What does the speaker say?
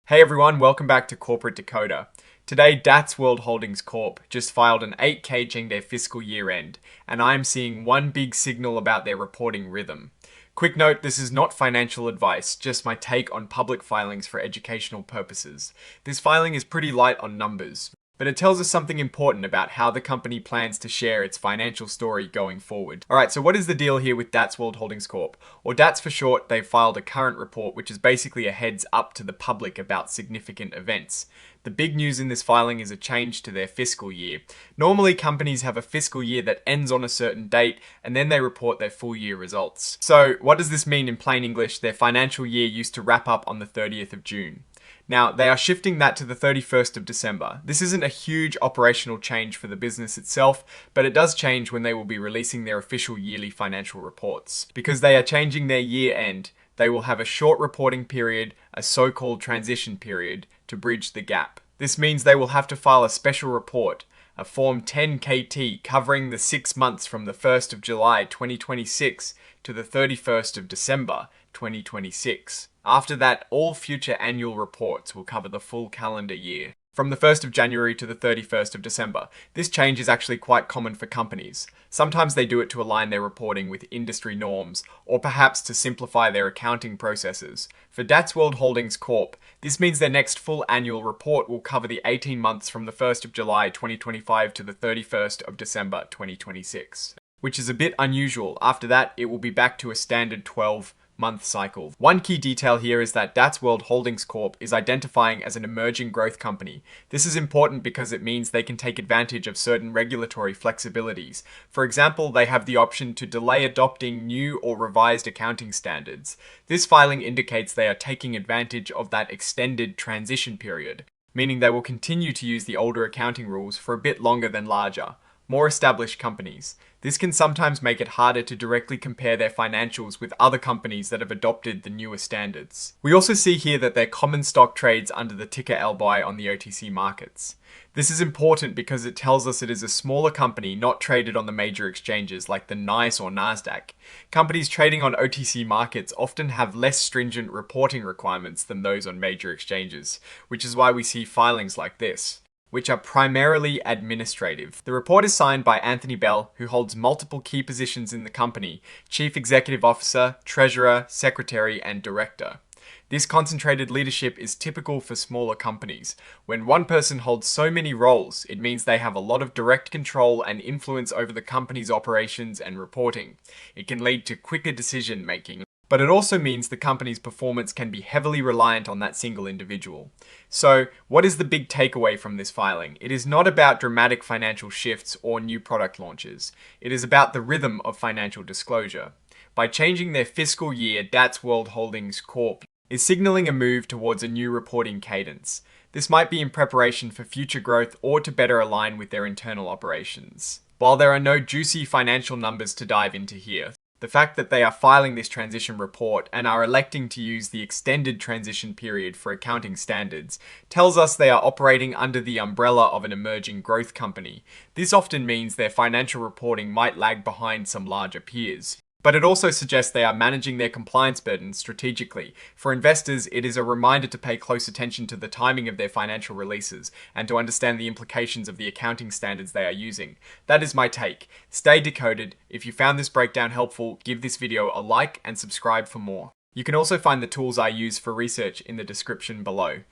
Hey everyone, welcome back to Corporate Decoder. Today, DATZ World Holdings Corp just filed an 8K during their fiscal year end, and I am seeing one big signal about their reporting rhythm. Quick note, this is not financial advice, just my take on public filings for educational purposes. This filing is pretty light on numbers, but it tells us something important about how the company plans to share its financial story going forward. Alright, so what is the deal here with DATZ World Holdings Corp? Or DATZ for short, they've filed a current report, which is basically a heads up to the public about significant events. The big news in this filing is a change to their fiscal year. Normally, companies have a fiscal year that ends on a certain date, and then they report their full year results. So, what does this mean in plain English? Their financial year used to wrap up on the 30th of June. Now, they are shifting that to the 31st of December. This isn't a huge operational change for the business itself, but it does change when they will be releasing their official yearly financial reports. Because they are changing their year end, they will have a short reporting period, a so-called transition period, to bridge the gap. This means they will have to file a special report, a Form 10KT covering the 6 months from the 1st of July 2026 to the 31st of December 2026. After that, all future annual reports will cover the full calendar year, from the 1st of January to the 31st of December. This change is actually quite common for companies. Sometimes they do it to align their reporting with industry norms, or perhaps to simplify their accounting processes. For DATZ World Holdings Corp, this means their next full annual report will cover the 18 months from the 1st of July 2025 to the 31st of December 2026, which is a bit unusual. After that, it will be back to a standard 12-month cycle. One key detail here is that DATZ World Holdings Corp is identifying as an emerging growth company. This is important because it means they can take advantage of certain regulatory flexibilities. For example, they have the option to delay adopting new or revised accounting standards. This filing indicates they are taking advantage of that extended transition period, meaning they will continue to use the older accounting rules for a bit longer than larger, more established companies. This can sometimes make it harder to directly compare their financials with other companies that have adopted the newer standards. We also see here that their common stock trades under the ticker LBUY on the OTC markets. This is important because it tells us it is a smaller company not traded on the major exchanges like the NYSE or NASDAQ. Companies trading on OTC markets often have less stringent reporting requirements than those on major exchanges, which is why we see filings like this, which are primarily administrative. The report is signed by Anthony Bell, who holds multiple key positions in the company: Chief Executive Officer, Treasurer, Secretary, and Director. This concentrated leadership is typical for smaller companies. When one person holds so many roles, it means they have a lot of direct control and influence over the company's operations and reporting. It can lead to quicker decision making, but it also means the company's performance can be heavily reliant on that single individual. So, what is the big takeaway from this filing? It is not about dramatic financial shifts or new product launches. It is about the rhythm of financial disclosure. By changing their fiscal year, DATZ World Holdings Corp is signaling a move towards a new reporting cadence. This might be in preparation for future growth or to better align with their internal operations. While there are no juicy financial numbers to dive into here, the fact that they are filing this transition report and are electing to use the extended transition period for accounting standards tells us they are operating under the umbrella of an emerging growth company. This often means their financial reporting might lag behind some larger peers. But it also suggests they are managing their compliance burden strategically. For investors, it is a reminder to pay close attention to the timing of their financial releases and to understand the implications of the accounting standards they are using. That is my take. Stay decoded. If you found this breakdown helpful, give this video a like and subscribe for more. You can also find the tools I use for research in the description below.